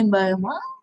Biomass.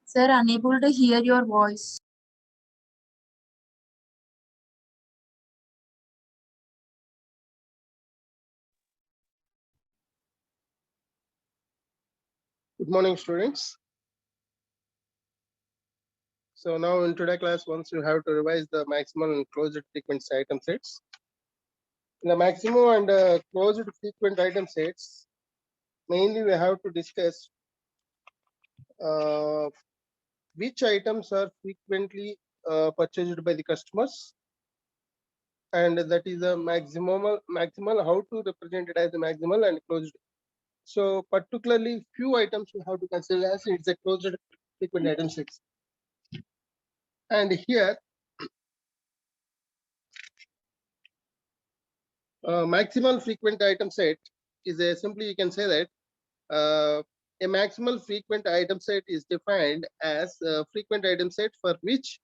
Sir, unable to hear your voice. Good morning, students. So now in today's class, once you have to revise the maximum and closed frequency item sets. In the maximum and closed frequent item sets, mainly we have to discuss which items are frequently purchased by the customers, and that is a maximal how to represent it as a maximal and closed. So particularly few items we have to consider as it's a closed frequent item sets. And here maximal frequent item set is a simply you can say that A maximal frequent item set is defined as a frequent item set for which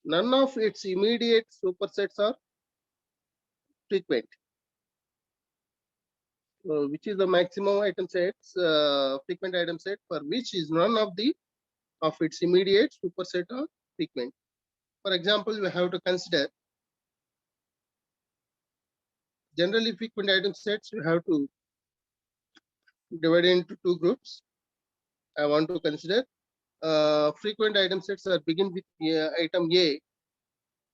none of its immediate supersets are frequent. Which is the maximum item sets, frequent item set for which is none of its immediate superset are frequent. For example, we have to consider generally frequent item sets. We have to divide into two groups. I want to consider frequent item sets are begin with item A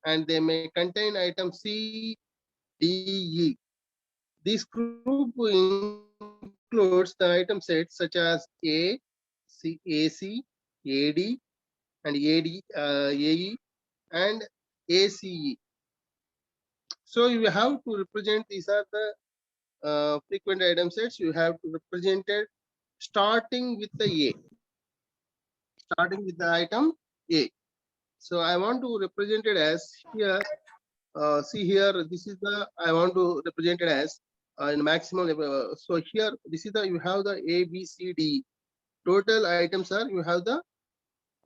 and they may contain item C, D, E. This group includes the item sets such as A, C, AC, AD, and AE, and ACE. So you have to represent these are the frequent item sets. You have to represent it starting with the A, starting with the item A. So I want to represent it as here. See here, this is the I want to represent it as in maximum. So here, this is the you have the A, B, C, D. Total items are you have the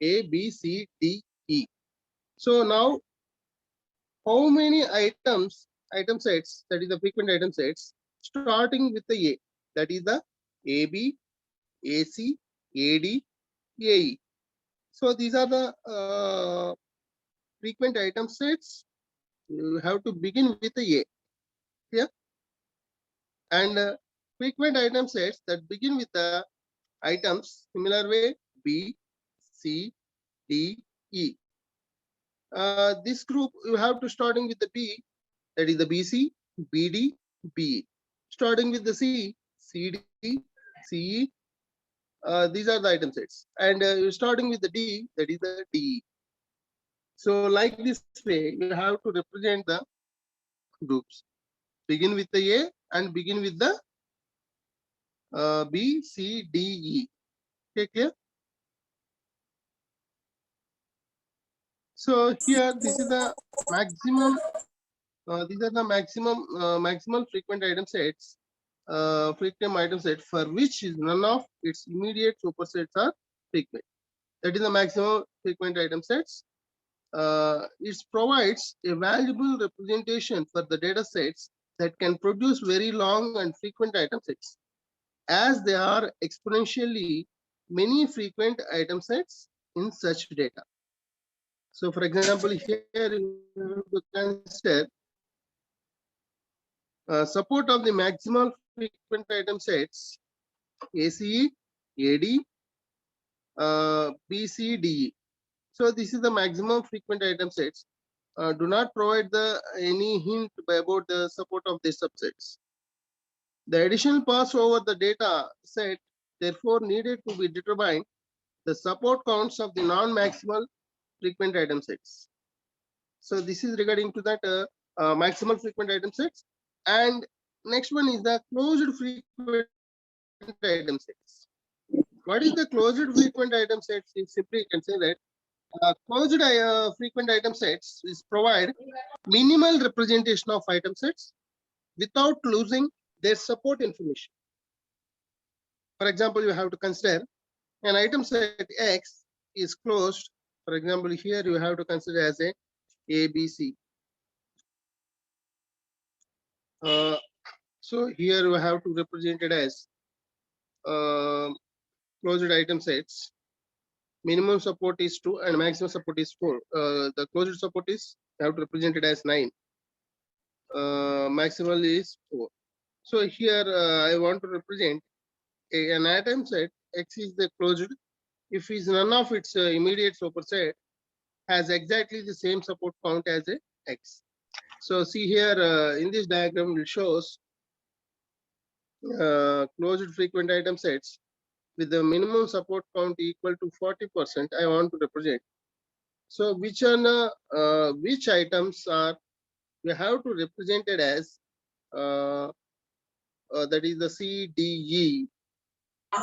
A, B, C, D, E. So now, how many item sets, that is the frequent item sets, starting with the A, that is the AB, AC, AD, AE. So these are the frequent item sets. You have to begin with the A. Yeah. And frequent item sets that begin with the items similar way B, C, D, E. This group you have to starting with the B, that is the BC, BD, BE. Starting with the C, CD, CE. These are the item sets. And you're starting with the D, that is the DE. So like this way, you have to represent the groups. Begin with the A and begin with the B, C, D, E. Okay, clear? So here, this is the maximum. These are the maximal frequent item sets. Frequent item set for which is none of its immediate supersets are frequent. That is the maximum frequent item sets. It provides a valuable representation for the data sets that can produce very long and frequent item sets, as there are exponentially many frequent item sets in such data. So for example, here you have to consider support of the maximal frequent item sets ACE, AD, BCDE. So this is the maximum frequent item sets. Do not provide any hint about the support of these subsets. The additional pass over the data set therefore needed to be determined the support counts of the non-maximal frequent item sets. So this is regarding to that maximal frequent item sets. And next one is the closed frequent item sets. What is the closed frequent item sets? Simply you can say that closed frequent item sets is provide minimal representation of item sets without losing their support information. For example, you have to consider an item set X is closed. For example, here you have to consider as a ABC. So here we have to represent it as closed item sets. Minimum support is 2 and maximum support is 4. The closed support is you have to represent it as 9. Maximal is 4. So here I want to represent an item set X is the closed if is none of its immediate superset has exactly the same support count as a X. So see here in this diagram it shows closed frequent item sets with the minimum support count equal to 40%. I want to represent. So which items are we have to represent it as that is the C, D, E,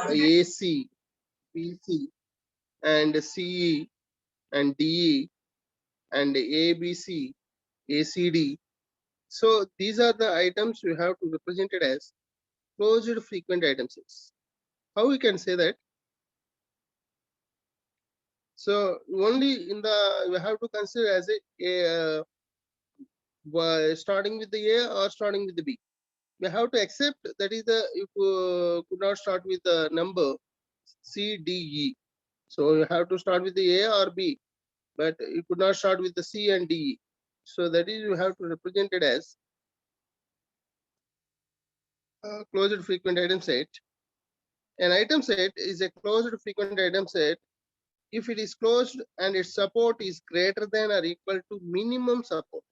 AC, PC, and CE, and DE, and ABC, ACD. So these are the items you have to represent it as closed frequent item sets. How we can say that? So only in the you have to consider as starting with the A or starting with the B. We have to accept that is the you could not start with the number C, D, E. So you have to start with the A or B, but you could not start with the C and D. So that is you have to represent it as closed frequent item set. An item set is a closed frequent item set if it is closed and its support is greater than or equal to minimum support.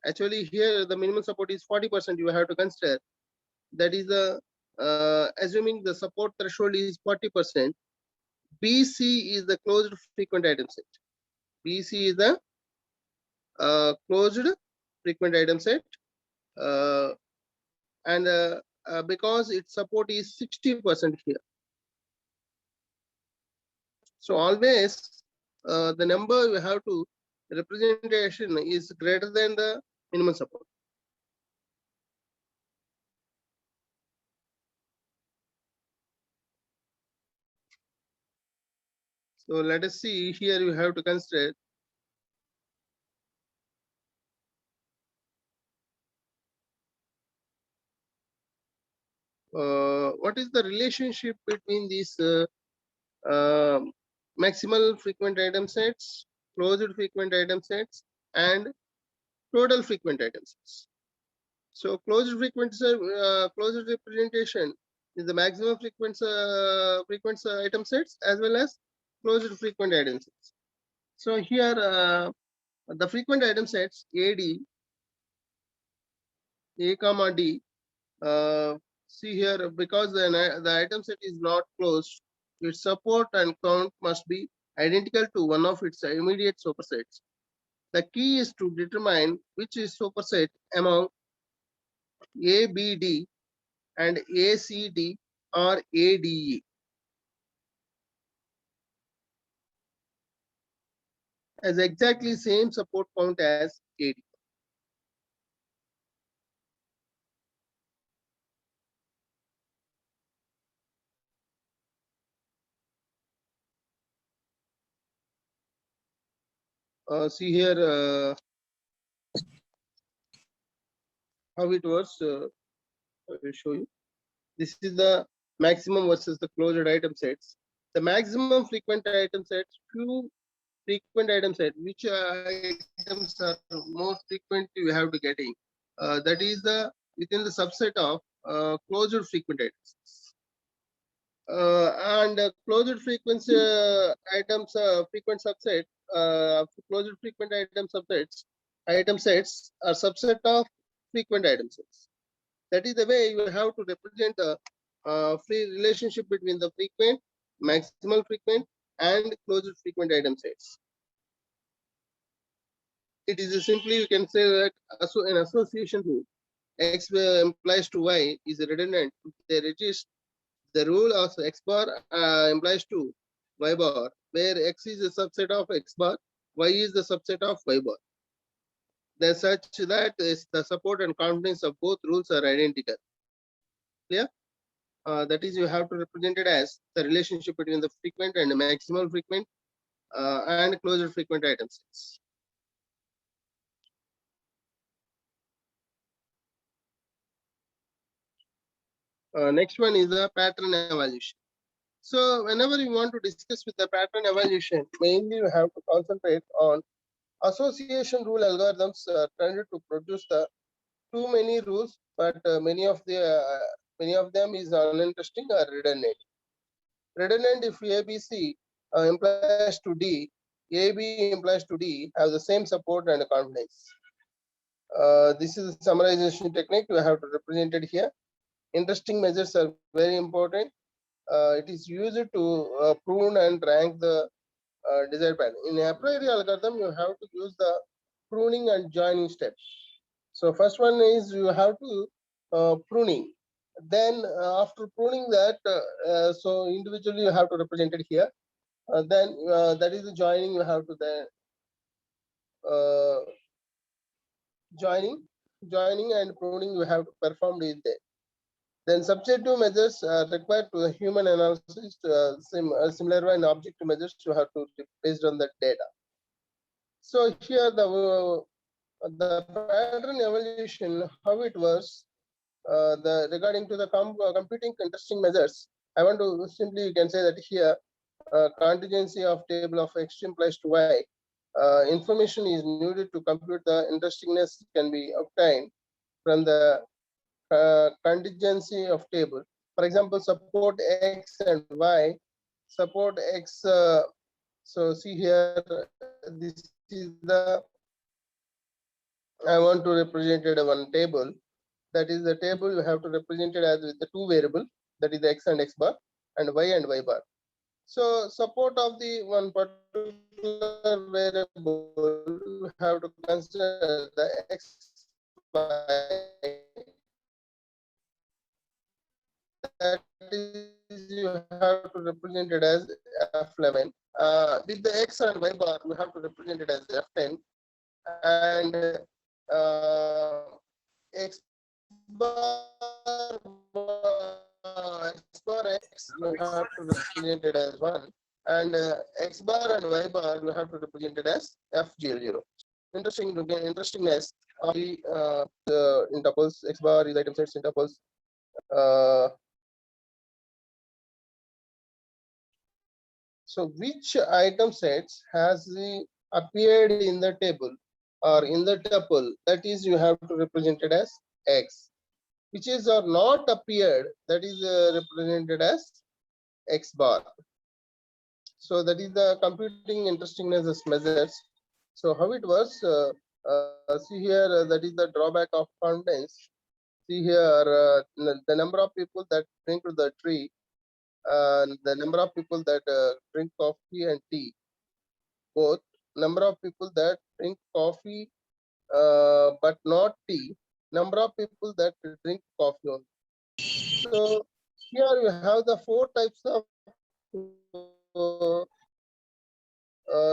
Actually, here the minimum support is 40%. You have to consider that is the assuming the support threshold is 40%. BC is the closed frequent item set. BC is the closed frequent item set, and because its support is 60% here. So always the number you have to representation is greater than the minimum support. So let us see here you have to consider what is the relationship between these maximal frequent item sets, closed frequent item sets, and total frequent item sets. So closed closed representation is the maximum frequent item sets as well as closed frequent item sets. So here the frequent item sets AD, A comma D. See here because the item set is not closed, its support and count must be identical to one of its immediate supersets. The key is to determine which is superset among ABD and ACD or ADE. Has exactly same support count as AD. See here how it works. I will show you. This is the maximum versus the closed item sets. The maximum frequent item sets, few frequent item set, which items are more frequent you have to getting. That is the within the subset of closed frequent items. And closed frequency items frequent subset closed frequent item sets are subset of frequent item sets. That is the way you have to represent the free relationship between the frequent, maximal frequent, and closed frequent item sets. It is simply you can say that an association rule X implies to Y is redundant if they resist the rule of X bar implies to Y bar, where X is a subset of X bar, Y is the subset of Y bar. Then such that is the support and confidence of both rules are identical. Clear? That is, you have to represent it as the relationship between the frequent and the maximal frequent and closed frequent item sets. Next one is the pattern evaluation. So whenever you want to discuss with the pattern evaluation, mainly you have to concentrate on association rule algorithms tended to produce the too many rules, but many of them is uninteresting or redundant. Redundant if ABC implies to D, AB implies to D have the same support and confidence. This is a summarization technique we have to represent it here. Interesting measures are very important. It is used to prune and rank the desired pattern. In a priori algorithm, you have to use the pruning and joining steps. So first one is you have to pruning. Then after pruning that, so individually you have to represent it here. Then that is the joining you have to then joining and pruning you have to perform it there. Then subjective measures are required to the human analysis, similar in objective measures you have to based on the data. So here the pattern evaluation, how it was, the regarding to the computing interesting measures. I want to simply, you can say that here, contingency of table of x implies to y. Information is needed to compute the interestingness can be obtained from the contingency of table. For example, support x and y, support x. So see here, this is the, I want to represent it one table. That is the table you have to represent it as with the two variable, that is the x and x bar and y bar. So support of the one particular variable, you have to consider the x that is you have to represent it as f11. With the x and y bar, you have to represent it as f10, and x bar x you have to represent it as 1, and x bar and y bar you have to represent it as f00. Interestingness of the interpoles. X bar is item sets interpoles. So which item sets has appeared in the table or in the tuple, that is you have to represent it as x. Which is or not appeared, that is represented as x bar. So that is the computing interestingness measures. So how it works, see here, that is the drawback of confidence. See here, the number of people that drink to the tree, the number of people that drink coffee and tea, both. Number of people that drink coffee but not tea, number of people that drink coffee only. So here you have the 4 types of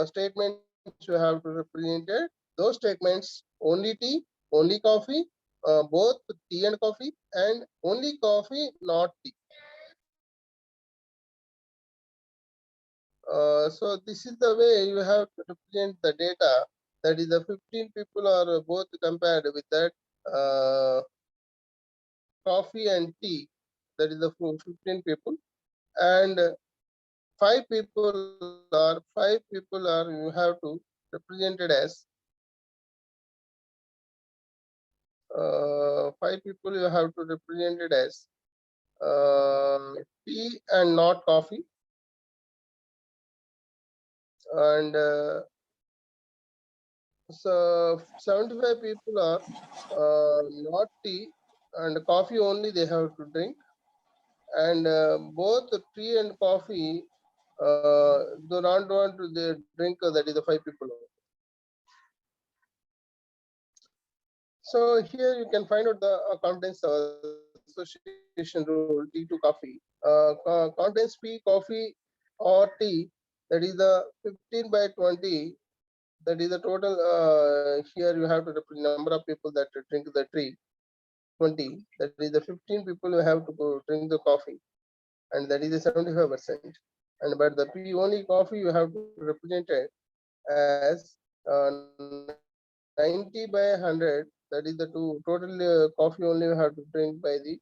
statements you have to represent it. Those statements: only tea, only coffee, both tea and coffee, and only coffee, not tea. So this is the way you have to represent the data. That is the 15 people are both compared with that coffee and tea. That is the 15 people, and 5 people are you have to represent it as 5 people you have to represent it as tea and not coffee, and so 75 people are not tea and coffee only they have to drink, and both tea and coffee do not want to they drink, that is the 5 people. So here you can find out the contents association rule tea to coffee. Contents P, coffee or tea, that is the 15 by 20. That is the total. Here you have to represent number of people that drink the tea. 20. That is the 15 people who have to go drink the coffee, and that is the 75%. And but the P only coffee you have to represent it as 90 by 100. That is the total coffee only you have to drink by the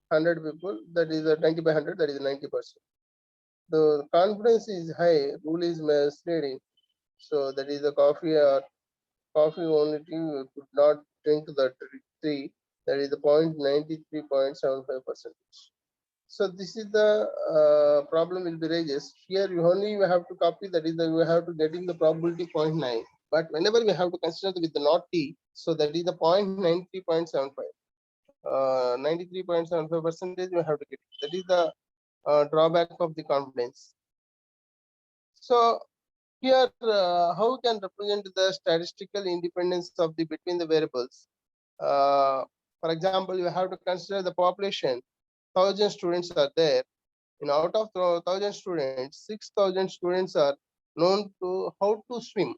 100 people. That is the 90 by 100. That is 90%. The confidence is high. Rule is misleading. So that is the coffee or coffee only tea you could not drink the tea. That is the 93.75%. So this is the problem will be raised. Here you only have to copy, that is the you have to getting the probability 0.9. But whenever we have to consider with the not t, so that is the 0.93.75. 93.75% we have to get. That is the drawback of the confidence. So here, how we can represent the statistical independence of the between the variables? For example, you have to consider the population. 1,000 students are there. Out of 1,000 students, 6,000 students are known to how to swim.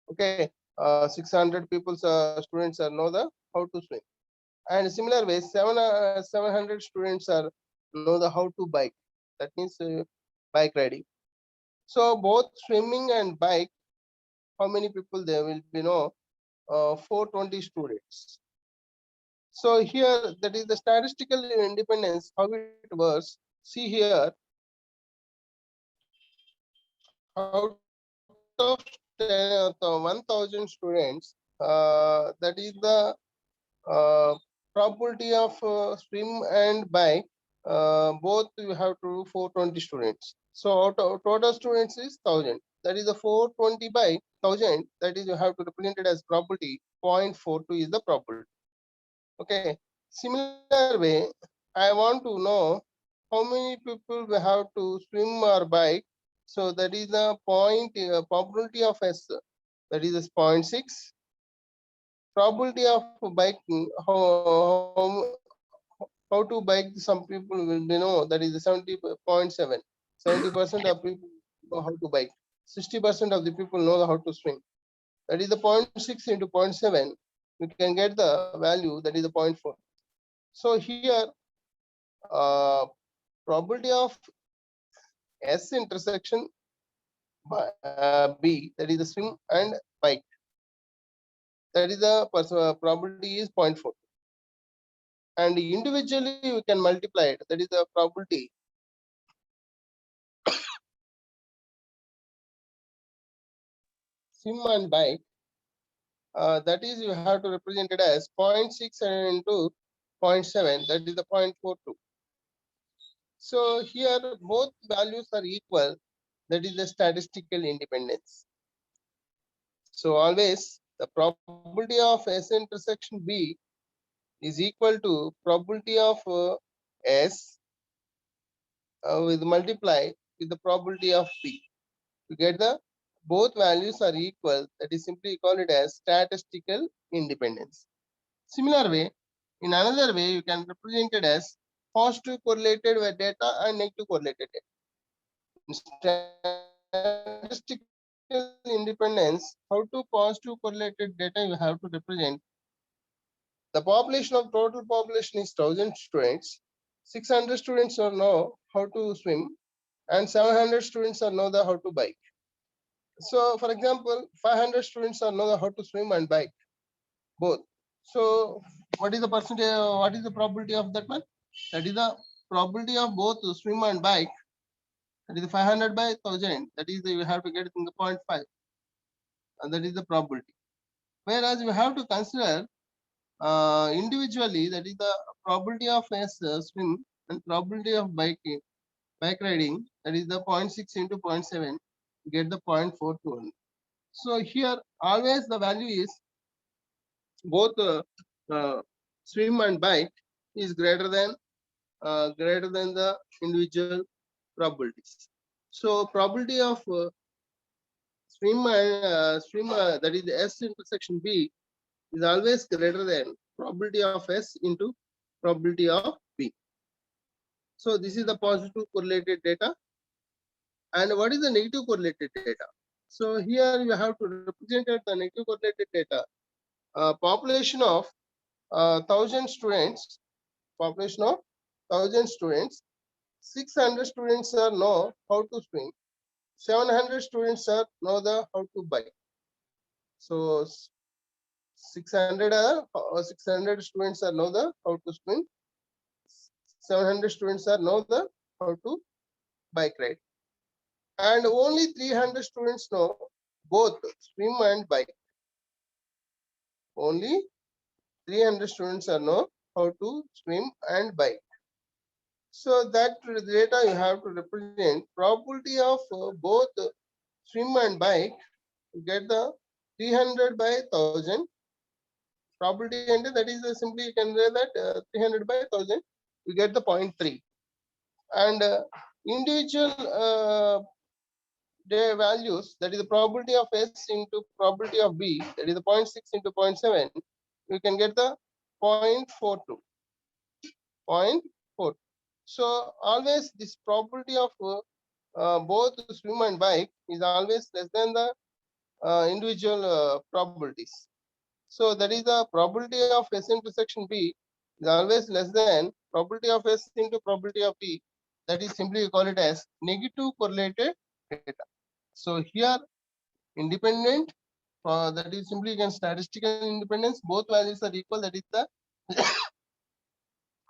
Okay, 600 people students are know the how to swim, And similar way, 700 students are know the how to bike. That means bike riding. So both swimming and bike, how many people there will be? 420 students. So here, that is the statistical independence, how it works. See here, out of 1,000 students, that is the probability of swim and bike, both you have to do 420 students. So total students is 1,000. That is the 420 by 1,000. That is you have to represent it as probability. 0.42 is the probability. Okay. Similar way, I want to know how many people we have to swim or bike. So that is the probability of S. That is 0.6. Probability of biking, how to bike, some people will know that is 70.7. 70% of people know how to bike. 60% of the people know how to swim. That is the 0.6 into 0.7. We can get the value, that is the 0.4. So here, probability of S intersection B, that is the swim and bike. That is the probability is 0.4. And individually we can multiply it. That is the probability. Swim and bike. That is you have to represent it as 0.6 into 0.7. That is the 0.42. So here both values are equal. That is the statistical independence. So always the probability of S intersection B is equal to probability of S with multiply with the probability of B. To get the both values are equal, that is simply call it as statistical independence. Similar way, in another way, you can represent it as positive correlated with data and negative correlated data. In statistical independence, how to positive correlated data you have to represent. The population of total population is 1,000 students. 600 students are know how to swim, and 700 students are know the how to bike. So, for example, 500 students are know how to swim and bike both. So, what is the percentage? What is the probability of that one? That is the probability of both swim and bike. That is 500 by 1,000. That is you have to get it in the 0.5, and that is the probability. Whereas you have to consider individually, that is the probability of swim and probability of bike riding. That is the 0.6 into 0.7. Get the 0.42. So here always the value is both swim and bike is greater than the individual probabilities. So probability of that is the S intersection B is always greater than probability of S into probability of B. So this is the positive correlated data. And what is the negative correlated data? So here you have to represent the negative correlated data. Population of 1,000 students, 600 students are know how to swim, 700 students are know the how to bike. So 600 students are know the how to swim, 700 students are know the how to bike ride, and only 300 students know both swim and bike. Only 300 students are know how to swim and bike. So that data you have to represent probability of both swim and bike. Get the 300 by 1,000 probability, and that is simply you can say that 300 by 1,000 you get the 0.3, and individual the values, that is the probability of S into probability of B, that is the 0.6 into 0.7, you can get the 0.42. 0.4. So always this probability of both swim and bike is always less than the individual probabilities. So that is the probability of S intersection B is always less than probability of S into probability of T. That is simply we call it as negative correlated data. So here independent, that is simply again statistical independence. Both values are equal. That is the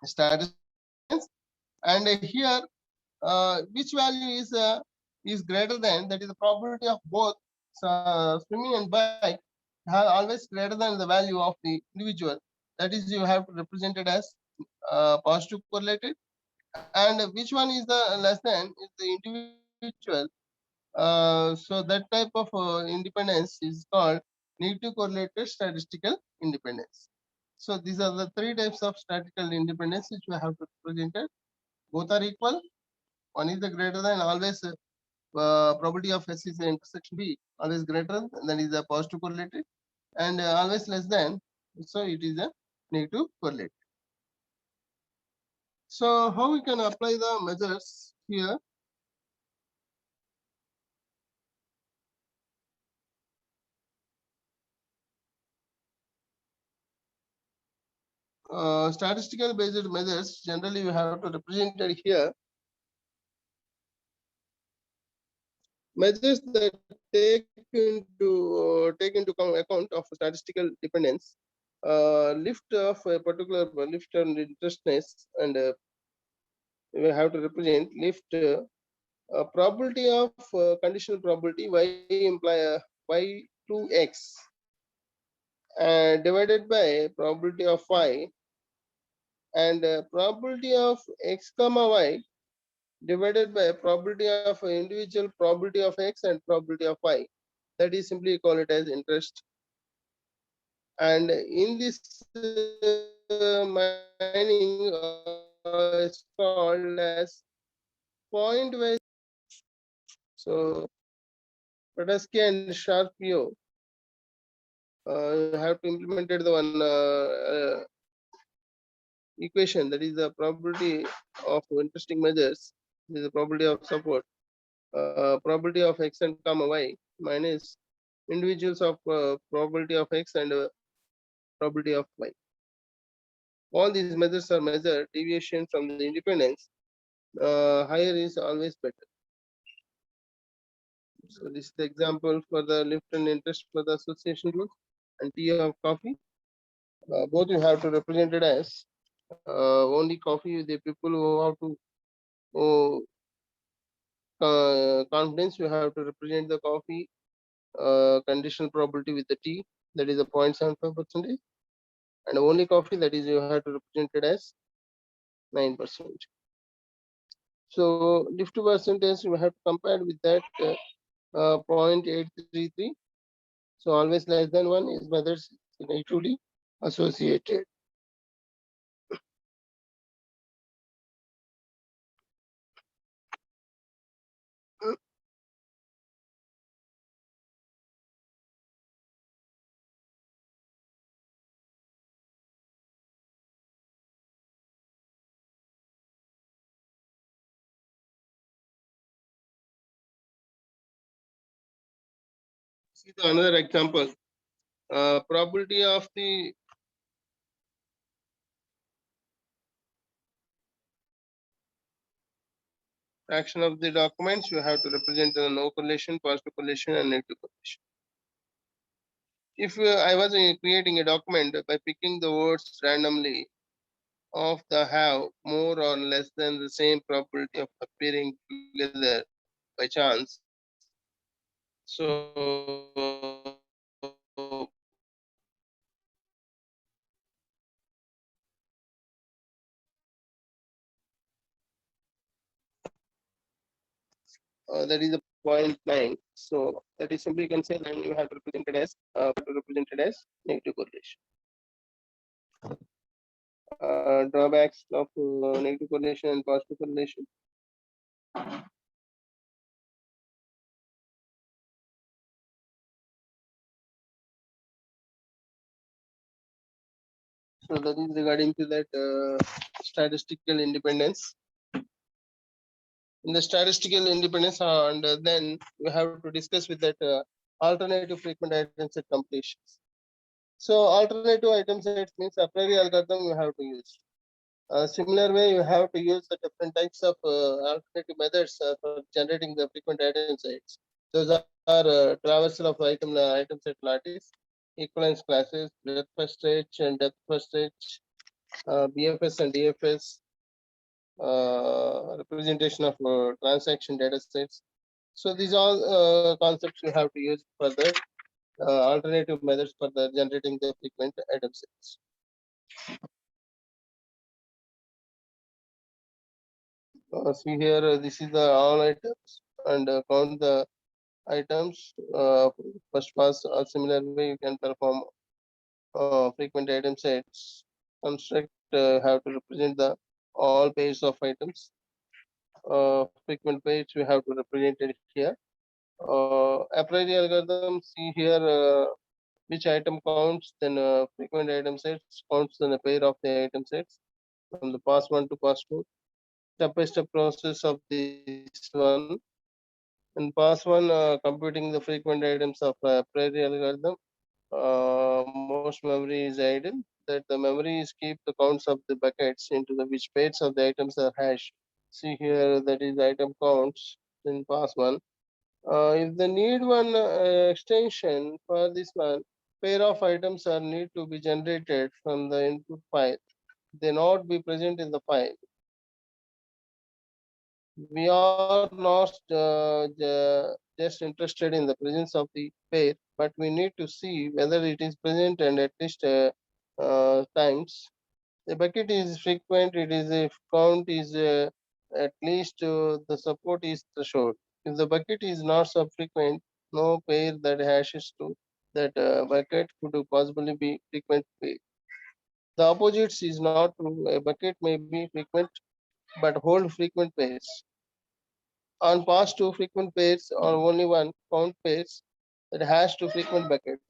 statistical. And here which value is greater than, that is the probability of both swimming and bike have always greater than the value of the individual. That is you have to represent it as positive correlated. And which one is the less than is the individual. So that type of independence is called negative correlated statistical independence. So these are the three types of statistical independence which we have to represent it. Both are equal. One is the greater than, always probability of S is the intersection B, always greater than is the positive correlated, and always less than, so it is a negative correlated. So how we can apply the measures here? Statistical based measures generally you have to represent it here. Measures that take into account of statistical dependence, lift of a particular lift and interestness, and we have to represent lift probability of conditional probability y imply y2x divided by probability of y, and probability of x comma y divided by probability of individual probability of x and probability of y. That is simply call it as interest. And in this mining is called as point-wise. So Tedeschi and Sharpio have to implemented the one equation, that is the probability of interesting measures. This is the probability of support. Probability of x and comma y minus individuals of probability of x and probability of y. All these measures are measured deviation from the independence. Higher is always better. So this is the example for the lift and interest for the association rule and T of coffee. Both you have to represent it as only coffee. The people who have to confidence, you have to represent the coffee conditional probability with the T, that is a 0.75%, and only coffee, that is you have to represent it as 9%. So lift percentage we have to compare with that 0.833. So always less than 1 is whether negatively associated. See the another example. Probability of the action of the documents, you have to represent the no correlation, positive correlation, and negative correlation. If I was creating a document by picking the words randomly of the have more or less than the same probability of appearing together by chance. So that is a 0.9. So that is simply you can say then you have to represent it as negative correlation. Drawbacks of negative correlation and positive correlation. So that is regarding to that statistical independence. In the statistical independence, and then we have to discuss with that alternative frequent identity set completions. So alternative item sets means a priori algorithm you have to use. Similar way, you have to use the different types of alternative methods for generating the frequent item sets. Those are traversal of item set lattice, equivalence classes, breadth first stage and depth first stage, BFS and DFS, representation of transaction data sets. So these all concepts you have to use for the alternative methods for the generating the frequent item sets. See here, this is the all items and count the items. First pass or similar way you can perform frequent item sets. Construct have to represent the all pairs of items. Frequent pairs we have to represent it here. A priori algorithm, see here which item counts, then frequent item sets counts then a pair of the item sets from the pass 1 to pass 2. Step-by-step process of this one. In pass 1, computing the frequent items of priori algorithm, most memory is idle, that the memory is keep the counts of the buckets into the which pairs of the items are hashed. See here, that is item counts in pass 1. If the need one extension for this one, pair of items are need to be generated from the input file. They not be present in the file. We are not just interested in the presence of the pair, but we need to see whether it is present and at least times. The bucket is frequent, it is if count is at least the support is threshold. If the bucket is not subfrequent, no pair that hashes to that bucket could possibly be frequent pair. The opposites is not true. A bucket may be frequent but hold frequent pairs. On pass two frequent pairs or only one count pairs that has two frequent buckets.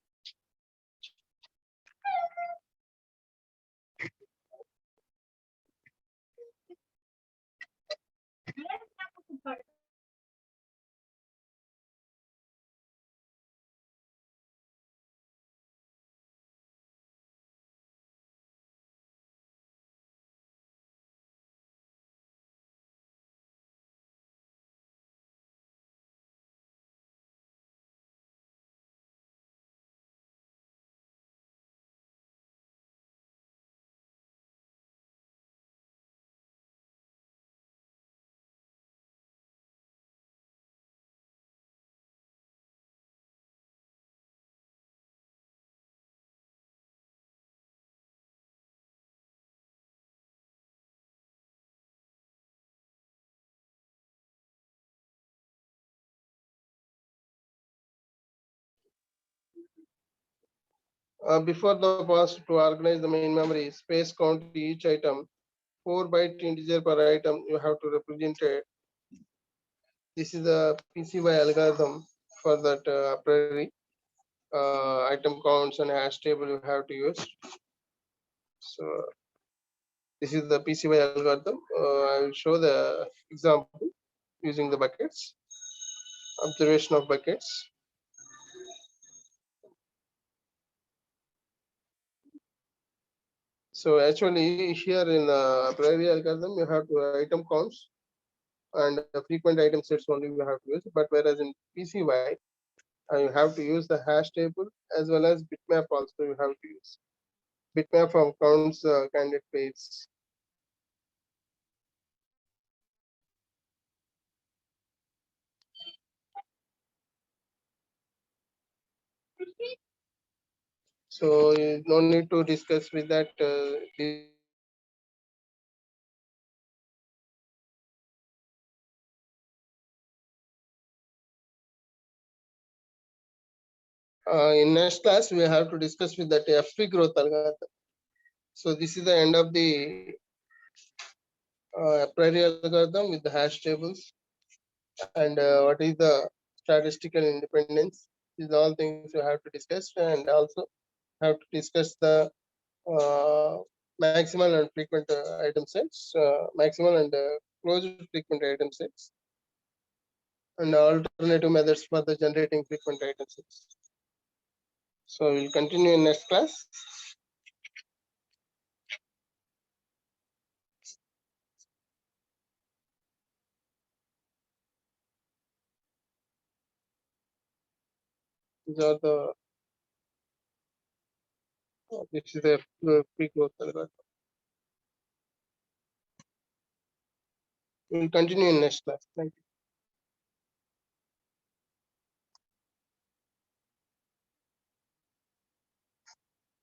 Before the pass to organize the main memory, space count each item, 4-byte integer per item you have to represent it. This is the PCY algorithm for that priori item counts and hash table you have to use. So this is the PCY algorithm. I will show the example using the buckets, observation of buckets. So actually here in priori algorithm, you have to item counts and frequent item sets only you have to use. But whereas in PCY, you have to use the hash table as well as bitmap also you have to use. Bitmap from counts candidate pairs. So no need to discuss with that. In next class, we have to discuss with that FP growth algorithm. So this is the end of the priori algorithm with the hash tables and what is the statistical independence. These are all things we have to discuss and also have to discuss the maximal and frequent item sets, maximal and closed frequent item sets, and alternative methods for the generating frequent item sets. So we'll continue in next class. These are the this is a pre-growth algorithm. We'll continue in next class. Thank you.